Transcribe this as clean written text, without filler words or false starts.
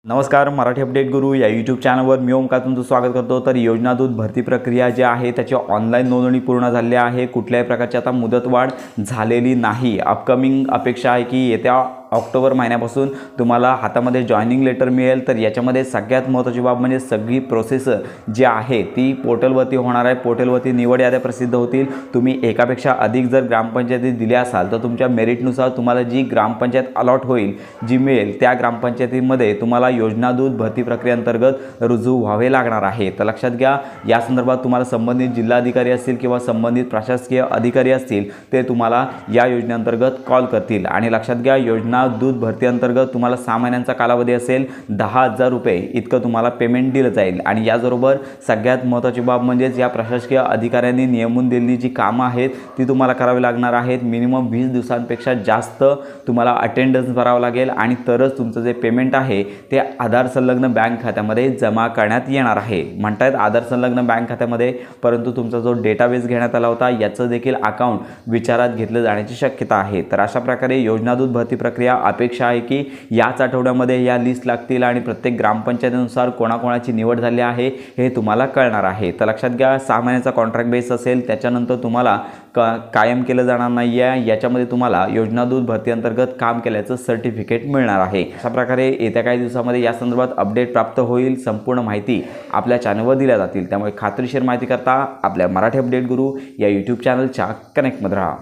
नमस्कार, मराठी अपडेट गुरु या यूट्यूब चॅनलवर मी ओमकार तुमचं स्वागत करतो। तर योजना दूत भरती प्रक्रिया जी आहे त्याची ऑनलाईन नोंदणी पूर्ण झाली आहे। कुठल्याही प्रकारची आता मुदतवाढ झालेली नाही। अपकमिंग अपेक्षा आहे की येत्या ऑक्टोबर महिन्यापासून तुम्हाला हातामध्ये जॉइनिंग लेटर मिळेल। तर याच्यामध्ये सगळ्यात महत्त्वाची बाब म्हणजे सगळी प्रोसेस जी आहे ती पोर्टलवरती होणार आहे। पोर्टलवरती निवड याद्या प्रसिद्ध होतील। तुम्ही एकापेक्षा अधिक जर ग्रामपंचायती दिल्या असाल तर तुमच्या मेरिटनुसार तुम्हाला जी ग्रामपंचायत अलॉट होईल, जी मिळेल त्या ग्रामपंचायतीमध्ये तुम्हाला योजना दूत भरती प्रक्रियेअंतर्गत रुजू व्हावे लागणार आहे। तर लक्षात घ्या, या संदर्भात तुम्हाला संबंधित जिल्हाधिकारी असतील किंवा संबंधित प्रशासकीय अधिकारी असतील ते तुम्हाला या योजनेअंतर्गत कॉल करतील। आणि लक्षात घ्या, योजना दूत भरती अंतर्गत तुम्हाला 6 महिन्यांचा कालावधी असेल, 10,000 रुपये इतकं तुम्हाला पेमेंट दिलं जाईल। आणि याचबरोबर सगळ्यात महत्त्वाची बाब म्हणजे या प्रशासकीय अधिकाऱ्यांनी नेमून दिलेली जी कामं आहेत ती तुम्हाला करावी लागणार आहेत। मिनिमम 20 दिवसांपेक्षा जास्त तुम्हाला अटेंडन्स भरावं लागेल आणि तरच तुमचं जे पेमेंट आहे ते आधार संलग्न बँक खात्यामध्ये जमा करण्यात येणार आहे। म्हणतात आधार संलग्न बँक खात्यामध्ये, परंतु तुमचा जो डेटाबेस घेण्यात आला होता याचं देखील अकाउंट विचारात घेतलं जाण्याची शक्यता आहे। तर अशा प्रकारे योजना दूत भरती प्रक्रिया अपेक्षा आहे की याच आठवड्यामध्ये या लिस्ट लागतील आणि प्रत्येक ग्रामपंचायतीनुसार कोणाकोणाची निवड झाली आहे हे तुम्हाला कळणार आहे। तर लक्षात घ्या, 6 महिन्याचा कॉन्ट्रॅक्ट बेस असेल, त्याच्यानंतर तुम्हाला कायम केलं जाणार नाही आहे। याच्यामध्ये तुम्हाला योजना दूत भरती अंतर्गत काम केल्याचं सर्टिफिकेट मिळणार आहे। अशा प्रकारे येत्या काही दिवसामध्ये या संदर्भात अपडेट प्राप्त होईल। संपूर्ण माहिती आपल्या चॅनलवर दिल्या जातील। त्यामुळे खात्रीशीर माहिती करता आपल्या मराठी अपडेट गुरु या यूट्यूब चॅनलच्या कनेक्टमध्ये राहा।